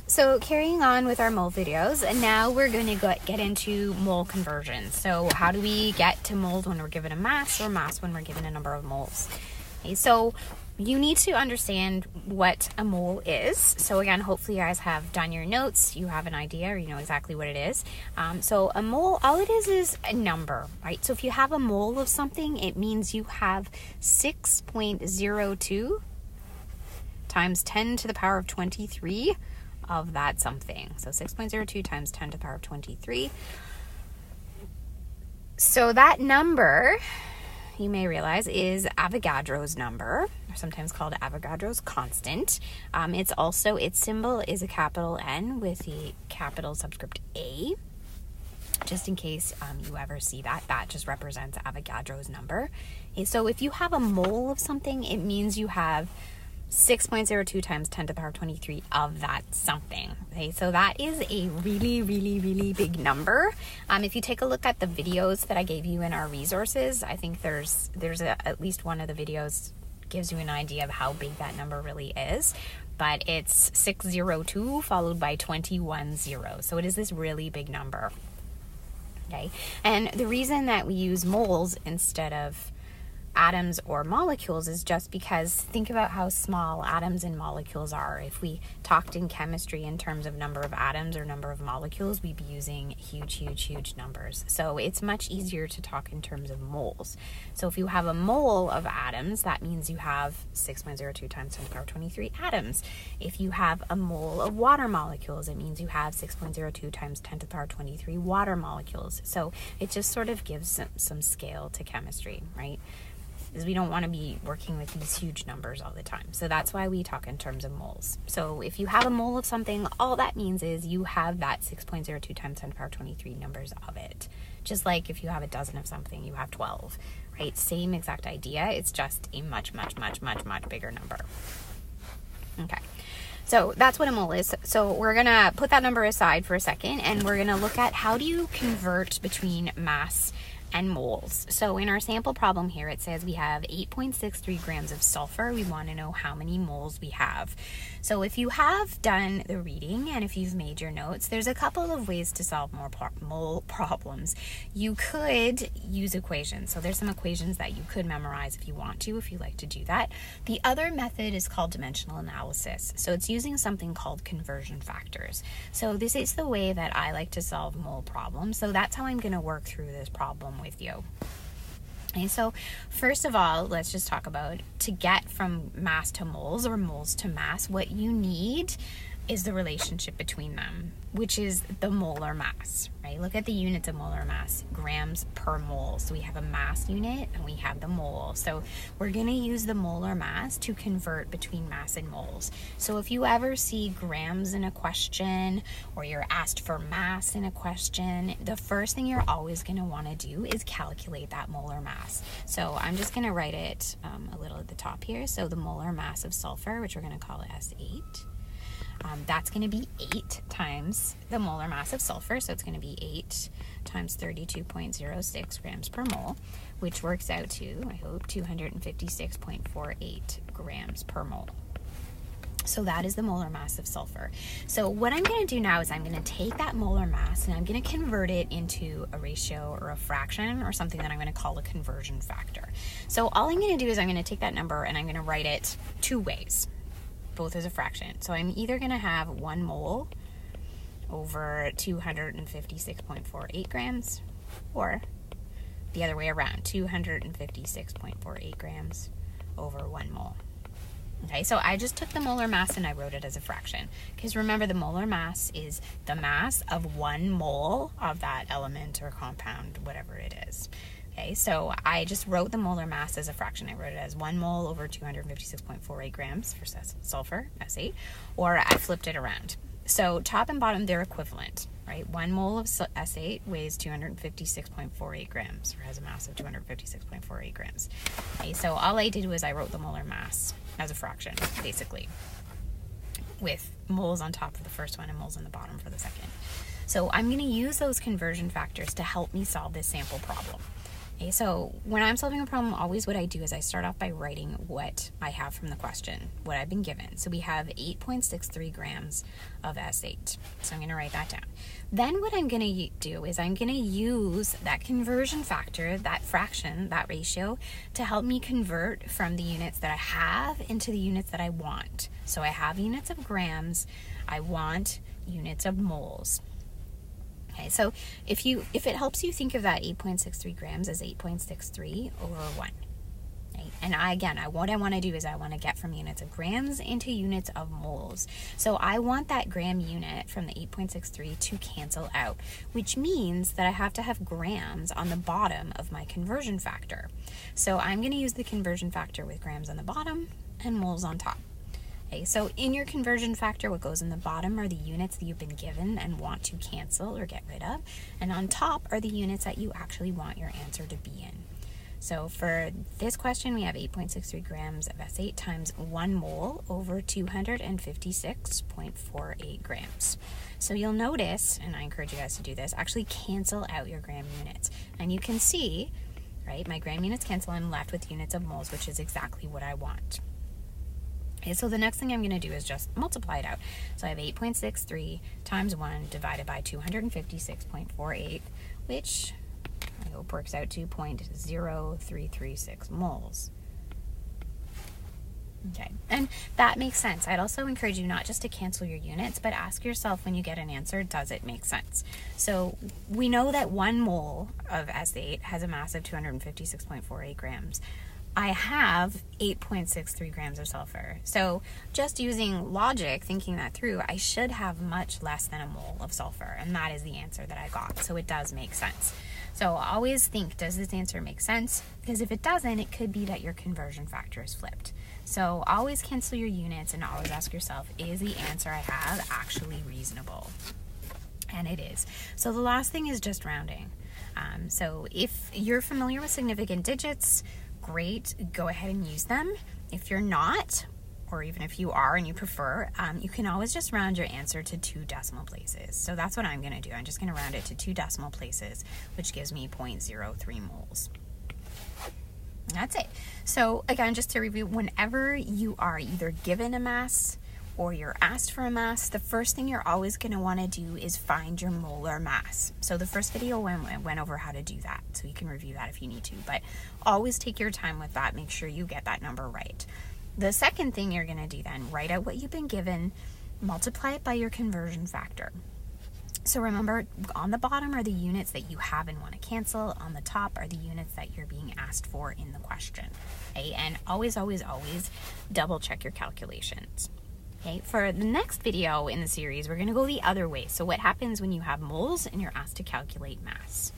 So carrying on with our mole videos, and now we're going to get into mole conversions. So how do we get to moles when we're given a mass, or mass when we're given a number of moles? Okay, so you need to understand what a mole is. So again, hopefully you guys have done your notes, you have an idea, or you know exactly what it is. So a mole, all it is a number, right? So if you have a mole of something, it means you have 6.02 times 10 to the power of 23 of that something. So 6.02 times 10 to the power of 23. So that number, you may realize, is Avogadro's number, or sometimes called Avogadro's constant. It's also, its symbol is a capital N with the capital subscript A. Just in case you ever see that, that just represents Avogadro's number. Okay, so if you have a mole of something, it means you have 6.02 times 10 to the power of 23 of that something. Okay, so that is a really, really, really big number. If you take a look at the videos that I gave you in our resources, I think there's at least one of the videos gives you an idea of how big that number really is. But it's 602 followed by 21 zeros. So it is this really big number. Okay, and the reason that we use moles instead of atoms or molecules is just because think about how small atoms and molecules are. If we talked in chemistry in terms of number of atoms or number of molecules, we'd be using huge numbers. So it's much easier to talk in terms of moles. So if you have a mole of atoms, that means you have 6.02 times 10 to the power of 23 atoms. If you have a mole of water molecules, it means you have 6.02 times 10 to the power of 23 water molecules. So it just sort of gives some scale to chemistry, right? Is we don't want to be working with these huge numbers all the time. So that's why we talk in terms of moles. So if you have a mole of something, all that means is you have that 6.02 times 10 to the power of 23 numbers of it. Just like if you have a dozen of something, you have 12, right? Same exact idea. It's just a much bigger number. Okay. So that's what a mole is. So we're going to put that number aside for a second, and we're going to look at how do you convert between mass and moles. So in our sample problem here, it says we have 8.63 grams of sulfur. We want to know how many moles we have. So if you have done the reading and if you've made your notes, there's a couple of ways to solve mole problems. You could use equations. So there's some equations that you could memorize if you want to, if you like to do that. The other method is called dimensional analysis. So it's using something called conversion factors. So this is the way that I like to solve mole problems. So that's how I'm going to work through this problem with you. Okay, so first of all, let's just talk about to get from mass to moles or moles to mass, what you need is the relationship between them, which is the molar mass, right? Look at the units of molar mass, grams per mole. So we have a mass unit and we have the mole. So we're going to use the molar mass to convert between mass and moles. So if you ever see grams in a question or you're asked for mass in a question, the first thing you're always going to want to do is calculate that molar mass. So I'm just going to write it a little at the top here. So the molar mass of sulfur, which we're going to call it S8. That's going to be 8 times the molar mass of sulfur. So it's going to be 8 times 32.06 grams per mole, which works out to, I hope, 256.48 grams per mole. So that is the molar mass of sulfur. So what I'm going to do now is I'm going to take that molar mass and I'm going to convert it into a ratio or a fraction or something that I'm going to call a conversion factor. So all I'm going to do is I'm going to take that number and I'm going to write it two ways, both as a fraction. So I'm either going to have 1 mole over 256.48 grams, or the other way around, 256.48 grams over 1 mole. Okay, so I just took the molar mass and I wrote it as a fraction. Because remember, the molar mass is the mass of 1 mole of that element or compound, whatever it is. Okay, so I just wrote the molar mass as a fraction. I wrote it as 1 mole over 256.48 grams for sulfur, S8, or I flipped it around. So top and bottom, they're equivalent, right? 1 mole of S8 weighs 256.48 grams, or has a mass of 256.48 grams. Okay, so all I did was I wrote the molar mass as a fraction, basically, with moles on top for the first one and moles on the bottom for the second. So I'm going to use those conversion factors to help me solve this sample problem. Okay, so when I'm solving a problem, always what I do is I start off by writing what I have from the question, what I've been given. So we have 8.63 grams of S8. So I'm going to write that down. Then what I'm going to do is I'm going to use that conversion factor, that fraction, that ratio, to help me convert from the units that I have into the units that I want. So I have units of grams, I want units of moles. Okay, so if it helps you think of that 8.63 grams as 8.63 over 1. Okay? And what I want to do is I want to get from units of grams into units of moles. So I want that gram unit from the 8.63 to cancel out, which means that I have to have grams on the bottom of my conversion factor. So I'm going to use the conversion factor with grams on the bottom and moles on top. Okay, so in your conversion factor, what goes in the bottom are the units that you've been given and want to cancel or get rid of. And on top are the units that you actually want your answer to be in. So for this question, we have 8.63 grams of S8 times 1 mole over 256.48 grams. So you'll notice, and I encourage you guys to do this, actually cancel out your gram units. And you can see, right, my gram units cancel, I'm left with units of moles, which is exactly what I want. Okay, so the next thing I'm going to do is just multiply it out. So I have 8.63 times 1 divided by 256.48, which I hope works out to 0.0336 moles. Okay, and that makes sense. I'd also encourage you not just to cancel your units, but ask yourself when you get an answer, does it make sense? So we know that 1 mole of S8 has a mass of 256.48 grams. I have 8.63 grams of sulfur. So just using logic, thinking that through, I should have much less than a mole of sulfur. And that is the answer that I got. So it does make sense. So always think, does this answer make sense? Because if it doesn't, it could be that your conversion factor is flipped. So always cancel your units and always ask yourself, is the answer I have actually reasonable? And it is. So the last thing is just rounding. So if you're familiar with significant digits, great, go ahead and use them. If you're not, or even if you are and you prefer, you can always just round your answer to 2 decimal places. So that's what I'm going to do. I'm just going to round it to 2 decimal places, which gives me 0.03 moles. That's it. So again, just to review, whenever you are either given a mass or you're asked for a mass, the first thing you're always going to want to do is find your molar mass. So the first video went over how to do that, so you can review that if you need to, but always take your time with that. Make sure you get that number right. The second thing you're going to do then, write out what you've been given, multiply it by your conversion factor. So remember, on the bottom are the units that you have and want to cancel. On the top are the units that you're being asked for in the question. Okay? And always, always, always double check your calculations. Okay, for the next video in the series, we're going to go the other way. So what happens when you have moles and you're asked to calculate mass?